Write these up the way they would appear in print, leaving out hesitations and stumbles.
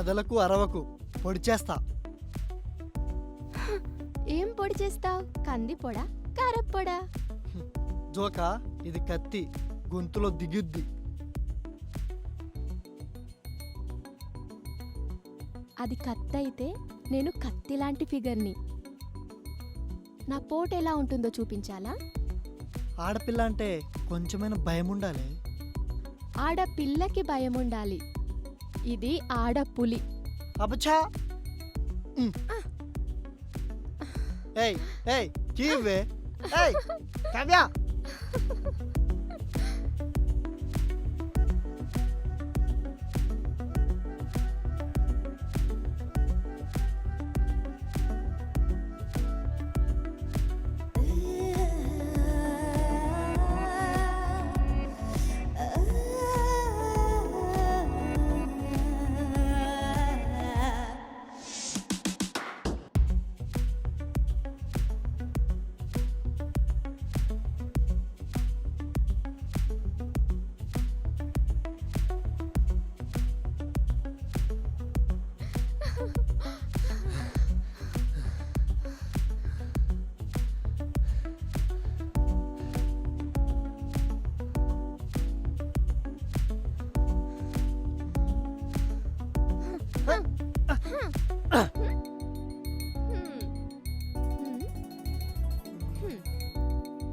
కదలకు అరవకు, పొడి చేస్తా. ఏం పొడి చేస్తావు? కంది పొడా, కారప్పొడా? జోకా, ఇది కత్తి, గొంతులో దిగుద్ది. అది కత్తి అయితే నేను కత్తి లాంటి ఫిగర్ని. నా పోటు ఎలా ఉంటుందో చూపించాలా? ఆడపిల్ల అంటే కొంచెమైనా భయం ఉండాలి. ఆడపిల్లకి భయం ఉండాలి. ఇది ఆడపులి. అబచా. ఏయ్ ఏయ్ కీవే. ఏయ్ కావ్య.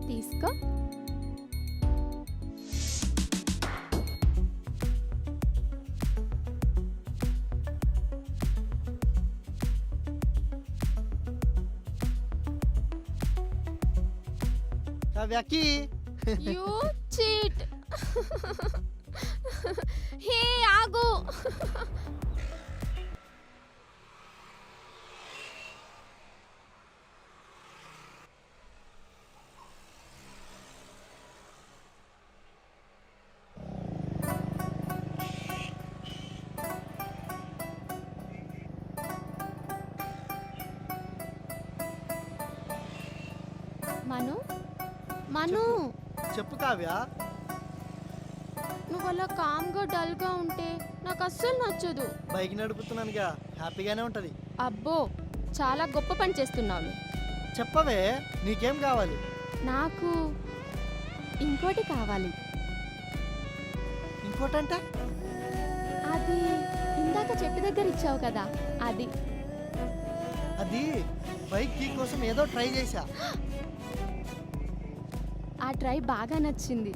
తీసుకో. కావ్యకి. You cheat. హే ఆగు. మను, మను, చెప్పు కావ్య. నువ్వు అలా కామ్గా డల్గా ఉంటే నాకు అస్సలు నచ్చదు. బైక్ నడుపుతున్నానుగా, హ్యాపీగానే ఉంటది. అబ్బో, చాలా గొప్ప పని చేస్తున్నావు. చెప్పవే, నీకేం కావాలి? నాకు ఇంకోటి కావాలి. ఇంకోటంటే? అది ఇందాక చెప్పి దగ్గర ఇచ్చావు కదా, అది. అది బైక్ కీ కోసం ఏదో ట్రై చేశా. ఆ ట్రై బాగా నచ్చింది.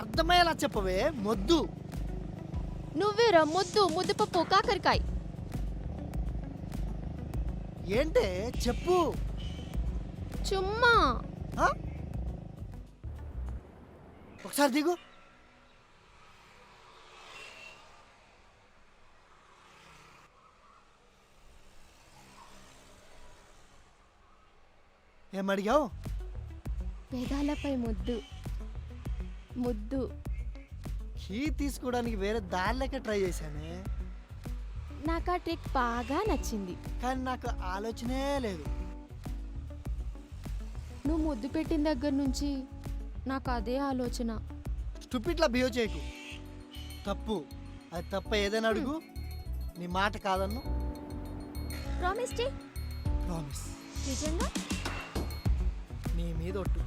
అర్థమయ్యేలా చెప్పవే, మొద్దు. నువ్వేరా ముద్దు, ముద్దుపప్పు, కాకరకాయ. ఏంటే చెప్పు. చుమ్మా. ఆ? ఒకసారి దిగు. ఏమడిగావు? పెదాలపై ముద్దు. ముద్దు. కీ తీసుకోవడానికి వేరే దారి లెక్క ట్రై చేశానే, నాకు ఆ ట్రిక్ బాగా నచ్చింది. కానీ నాకు ఆలోచనే లేదు. నువ్వు ముద్దు పెట్టిన దగ్గర నుంచి నాకు అదే ఆలోచన. స్టూపిడ్లా బిహేవ్ చేయకు. తప్పు. అది తప్ప ఏదైనా అడుగు, నీ మాట కాదన్ను. ప్రామిస్ చే. ప్రామిస్. నిజంగా? నీ మీద ఒట్టు.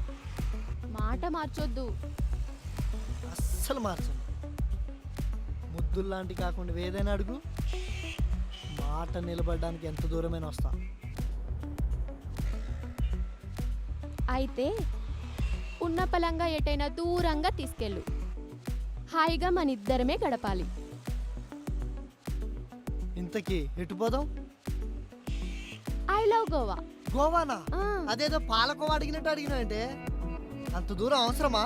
మాట మార్చొద్దు. అస్సలు మార్చను. ముద్దుల్లాంటి కాకుండా ఏదైనా అడుగు, మాట నిలబడడానికి ఎంత దూరమైనా వస్తా. అయితే ఉన్న పలంగా ఎటైనా దూరంగా తీసుకెళ్ళు. హాయిగా మన ఇద్దరమే గడపాలి. ఇంతకీ ఎటు పోదాం? I love Goa. గోవానా? ఆ, అదేదో పాలకోవా అడిగినట్టు అడిగినావంటే, అంత దూరం అవసరమా?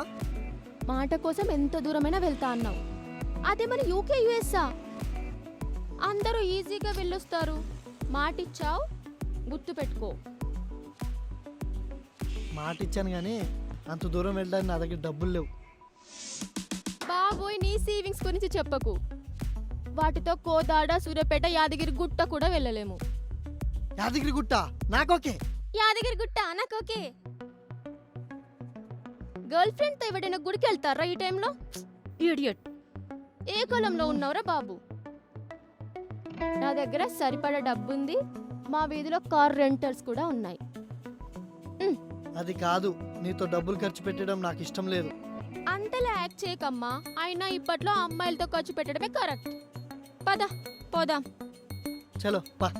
మాట కోసం ఎంత దూరమైనా వెళ్తా అన్నావు. అదే మన యూకే యుఎస్ఆ, అందరూ ఈజీగా వెళ్ళొస్తారు. మాటిచ్చావు, గుర్తు పెట్టుకో. మాట ఇచ్చాను కానీ అంత దూరం వెళ్ళడానికి నా దగ్గర డబ్బులు లేవు. బాబోయ్, నీ సేవింగ్స్ గురించి చెప్పకు. వాటితో కోదాడ, సూర్యాపేట, యాదగిరి గుట్ట కూడా వెళ్ళలేము. యాదగిరి గుట్ట నాకోకే. యాదగిరి గుట్ట నాకు ఓకే. గర్ల్ ఫ్రెండ్ తో ఎవడైనా గుడికి వెళ్తారా ఈ టైంలో? ఇడియట్. ఏ కాలంలో ఉన్నావురా బాబు? నా దగ్గర సరిపడా డబ్బుంది. మా వీధిలో కార్ రెంటల్స్ కూడా ఉన్నాయి. అది కాదు, నీతో డబ్బులు ఖర్చు పెట్టడం నాకు ఇష్టం లేదు. అంతలా యాక్ట్ చేయకమ్మా. అయినా ఇప్పట్లో అమ్మాయిలతో ఖర్చు పెట్టడమే కరెక్ట్. పద పోదాం. చలో పా.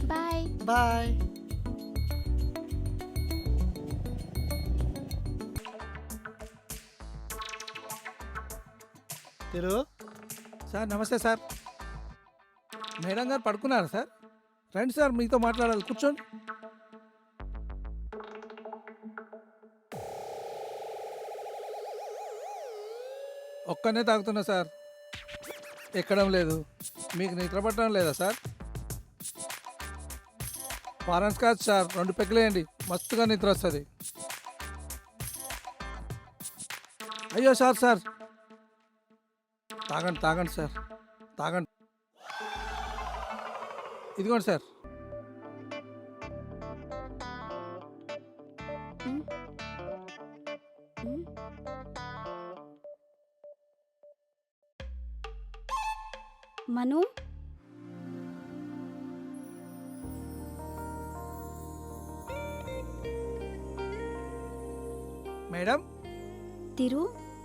బాయ్. బాయ్. తిరు, సార్ నమస్తే సార్. మేడం గారు పడుకున్నారా సార్? రండి సార్, మీతో మాట్లాడాలి, కూర్చోండి. ఒక్కనే తాగుతున్నా సార్, ఎక్కడం లేదు. మీకు నిద్ర పట్టడం లేదా సార్? ఫారెన్స్ కాదు సార్, 2 పెగ్గులేయండి, మస్తుగా నిద్ర వస్తుంది. అయ్యో సార్ సార్, తాగండి తాగండి సార్, తాగండి. ఇదిగోండి సార్. మను, మేడం, తిరు,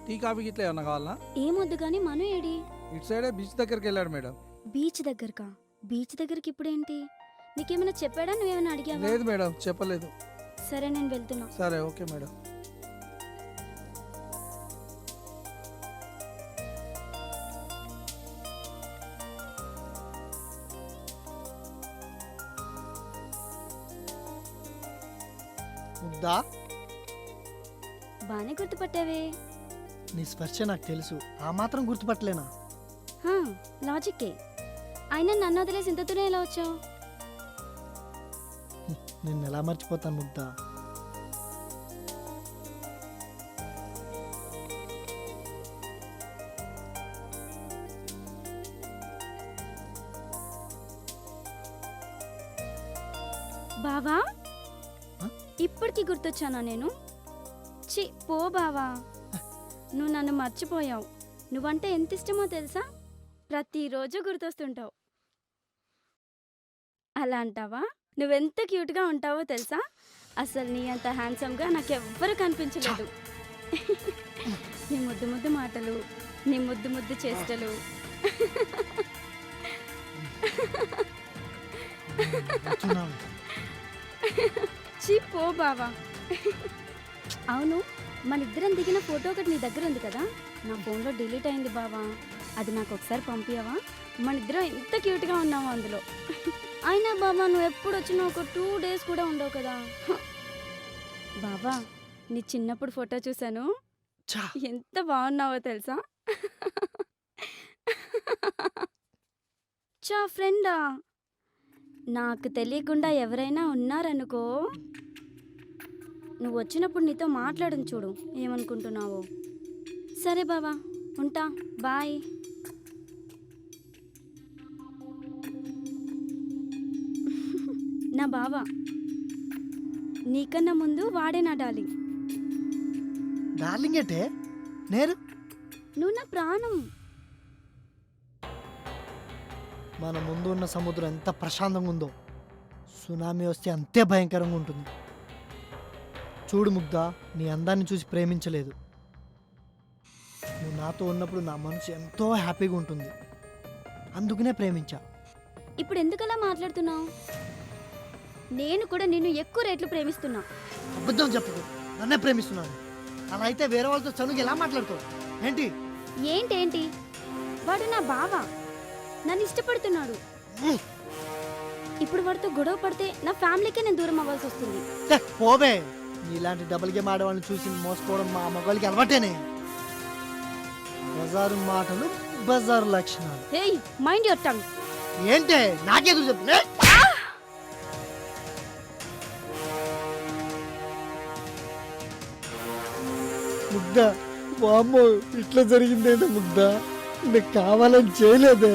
టీ కాఫీ గిట్ల ఏమన్నా కావాలనా? ఏమొద్దు గాని మను ఏడి? ఇటు సైడే బీచ్ దగ్గరికి వెళ్ళాడు మేడం. బీచ్ దగ్గరకా? బీచ్ దగ్గరికి ఇప్పుడేంటి? నీకేమైనా చెప్పాడా? నువ్వేమైనా అడిగావా? లేదు మేడం, చెప్పలేదు. సరే నేను వెళ్తున్నా. సరే ఓకే మేడం. ముగ్ధా, బానే గుర్తుపట్టావే. నీ స్పర్శ నాకు తెలుసు, ఆ మాత్రం గుర్తుపట్టలేనా? హా, లాజిక్కే. అయినా నన్ను వదిలేసి ఇంతతోనే ఎలా వచ్చావు? నిన్ను ఎలా మర్చిపోతాను ముగ్ధా? బావా, హ? ఇప్పటికి గుర్తొచ్చానా నేను? చి పో బావా, నువ్వు నన్ను మర్చిపోయావు. నువ్వంటే ఎంత ఇష్టమో తెలుసా? ప్రతిరోజు గుర్తొస్తుంటావు. అలా అంటావా? నువ్వెంత క్యూట్గా ఉంటావో తెలుసా? అసలు నీ అంత హ్యాండ్సమ్గా నాకెవ్వరూ కనిపించలేదు. నీ ముద్దు ముద్దు మాటలు, నీ ముద్దు ముద్దు చేష్టలు. చీ పో బావా. అవును, మన ఇద్దరం దిగిన ఫోటో ఒకటి నీ దగ్గర ఉంది కదా? నా ఫోన్లో డిలీట్ అయింది బావా, అది నాకు ఒకసారి పంపించవా? మన ఇద్దరం ఎంత క్యూట్గా ఉన్నామో అందులో. అయినా బాబా, నువ్వు ఎప్పుడు వచ్చినా ఒక 2 days కూడా ఉండవు కదా. బాబా, నీ చిన్నప్పుడు ఫోటో చూశాను, ఎంత బాగున్నావో తెలుసా? చా ఫ్రెండా? నాకు తెలియకుండా ఎవరైనా ఉన్నారనుకో, నువ్వు వచ్చినప్పుడు నీతో మాట్లాడను చూడు, ఏమనుకుంటున్నావో. సరే బావా, ఉంటా, బాయ్. నా బావా, నీకన్నా ముందు వాడే నా డార్లింగ్. డార్లింగ్ అంటే నేను? నువ్వు నా ప్రాణం. మన ముందు ఉన్న సముద్రం ఎంత ప్రశాంతంగా ఉందో, సునామీ వస్తే అంతే భయంకరంగా ఉంటుంది. చూడు ముగ్ధా, నీ అందాన్ని చూసి ప్రేమించలేదు. నువ్వు నాతో ఉన్నప్పుడు నా మనసు ఎంతో హ్యాపీగా ఉంటుంది, అందుకనే ప్రేమించా. ఇప్పుడు ఎందుకలా మాట్లాడుతున్నావు? నేను కూడా నిన్ను ఎక్కువ రేట్లు ప్రేమిస్తున్నా. అబద్ధం చెప్పదు, నన్నే ప్రేమిస్తున్నాను. అలా అయితే వేరే వాళ్ళతో చనువు ఎలా మాట్లాడుతావు? ఏంటి ఏంటేంటి? వాడు నా బావ, నన్ను ఇష్టపడుతున్నాడు. ఇప్పుడు వాడితో గొడవ పడితే నా ఫ్యామిలీకే నేను దూరం అవ్వాల్సి వస్తుంది. పోవే, నీలాంటి డబుల్ గేమ్ ఆడవాళ్ళని చూసి మోసపోవడం మా మగవాళ్ళకి అలవాటేనే. బజారు మాటలు, బజారు లక్షణాలు. Hey, mind your tongue. ఏంటే నాకేదో చెప్పు. ముగ్ధ వామ్మో ఇట్లా జరిగిందేంటే ముగ్ధ నీకు కావాలని చేయలేదే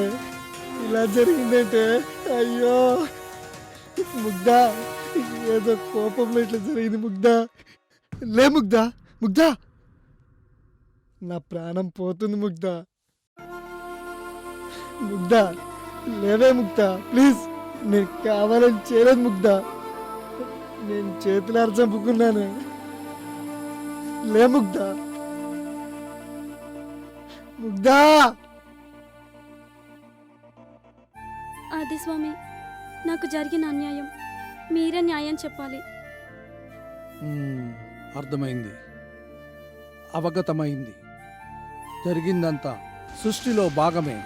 ఇలా జరిగిందంటే అయ్యో ముగ్ధ ఏదో కోపంలో ఇట్లా జరిగింది ముగ్ధ లే ముగ్ధ ముగ్ధ నా ప్రాణం పోతుంది ముగ్ధ ముగ్ధ లేవే ముగ్ధ ప్లీజ్ నేను కావాలని చేయలేదు ముగ్ధ నేను చేతులార చంపుకున్నాను లే ముగ్ధ ముగ్ధ అది స్వామి నాకు జరిగిన అన్యాయం మీరే న్యాయం చెప్పాలి. అర్థమైంది, అవగతమైంది. జరిగిందంతా సృష్టిలో భాగమే.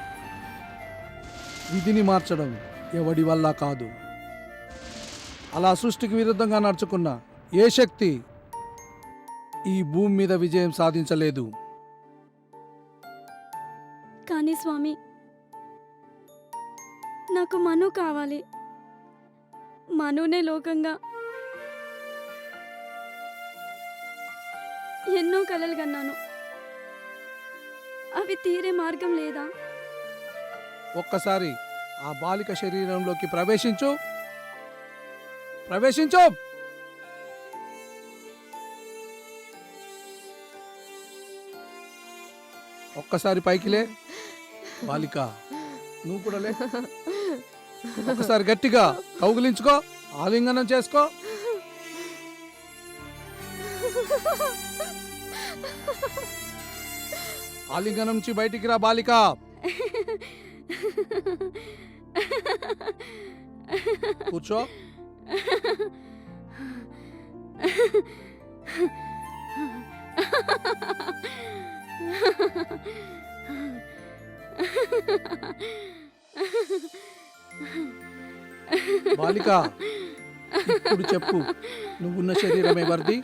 విధిని మార్చడం ఎవడి వల్ల కాదు. అలా సృష్టికి విరుద్ధంగా నడుచుకున్న ఏ శక్తి ఈ భూమి మీద విజయం సాధించలేదు. కానీ స్వామి నాకు మను కావాలి. మనునే లోకంగా ఎన్నో కలలు కన్నాను. అవి తీరే మార్గం లేదా? ఒక్కసారి ఆ బాలిక శరీరంలోకి ప్రవేశించు. ప్రవేశించు. ఒక్కసారి పైకిలే. బాలిక నువ్వు కూడా లే. ఒక్కసారి గట్టిగా కౌగిలించుకో, ఆలింగనం చేసుకో. ఆలింగనం నుంచి బయటికి రా బాలిక. కూర్చో. బాలిక ఇప్పుడు చెప్పు, నువ్వున్న శరీరం ఎవరిది?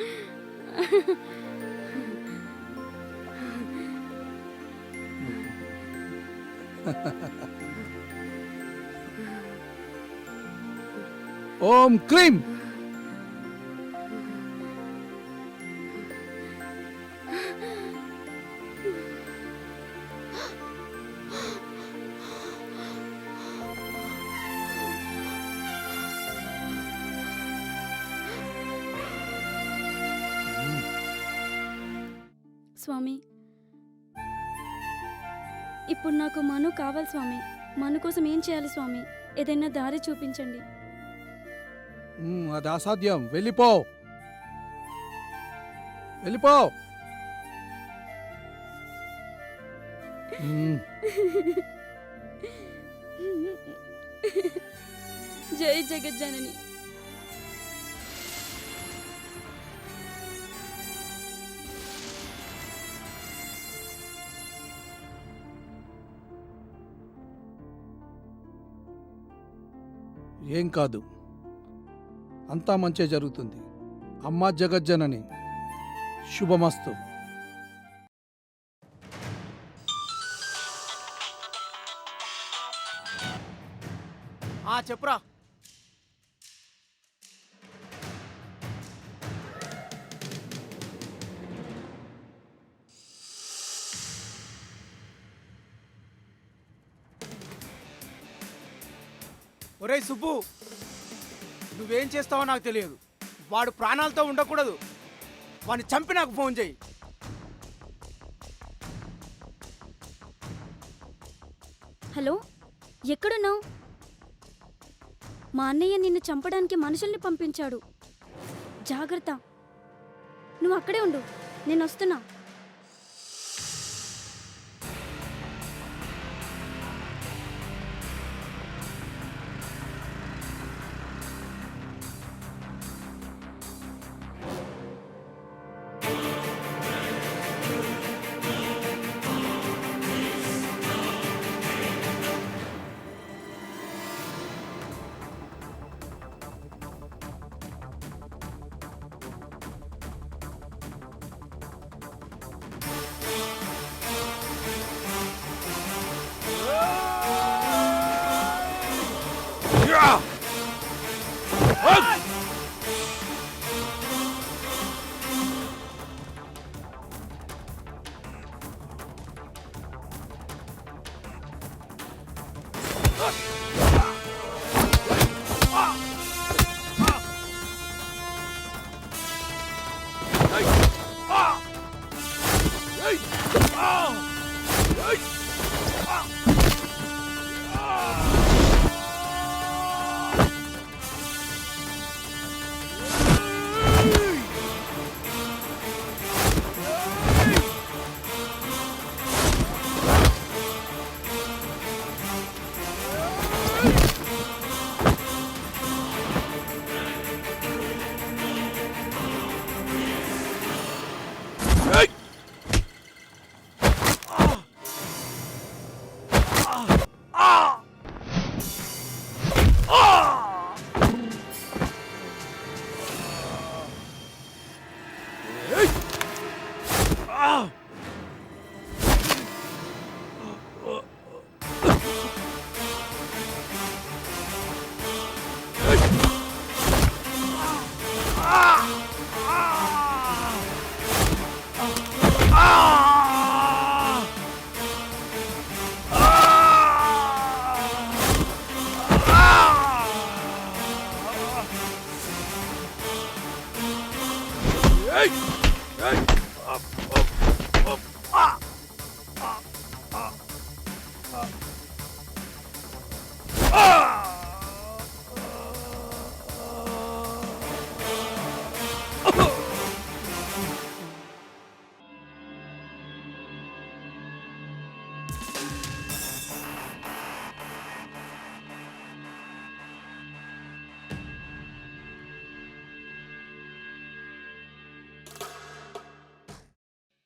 ఓం క్రీం. స్వామి ఇప్పుడు నాకు మను కావాలి స్వామి. మను కోసం ఏం చేయాలి స్వామి? ఏదైనా దారి చూపించండి. అది అసాధ్యం. వెళ్ళిపో, వెళ్ళిపో. జై జగజ్జనని. ఏం కాదు, అంతా మంచే జరుగుతుంది. అమ్మా జగజ్జనని, శుభమస్తు. చెప్పురా. ఒరేయ్ సుబ్బు, నువ్వేం చేస్తావో నాకు తెలియదు. వాడు ప్రాణాలతో ఉండకూడదు. వాడిని చంపి నాకు ఫోన్ చేయి. హలో, ఎక్కడున్నావు? మా అన్నయ్య నిన్ను చంపడానికి మనుషుల్ని పంపించాడు. జాగ్రత్త. నువ్వు అక్కడే ఉండు, నేను వస్తున్నా. Oh!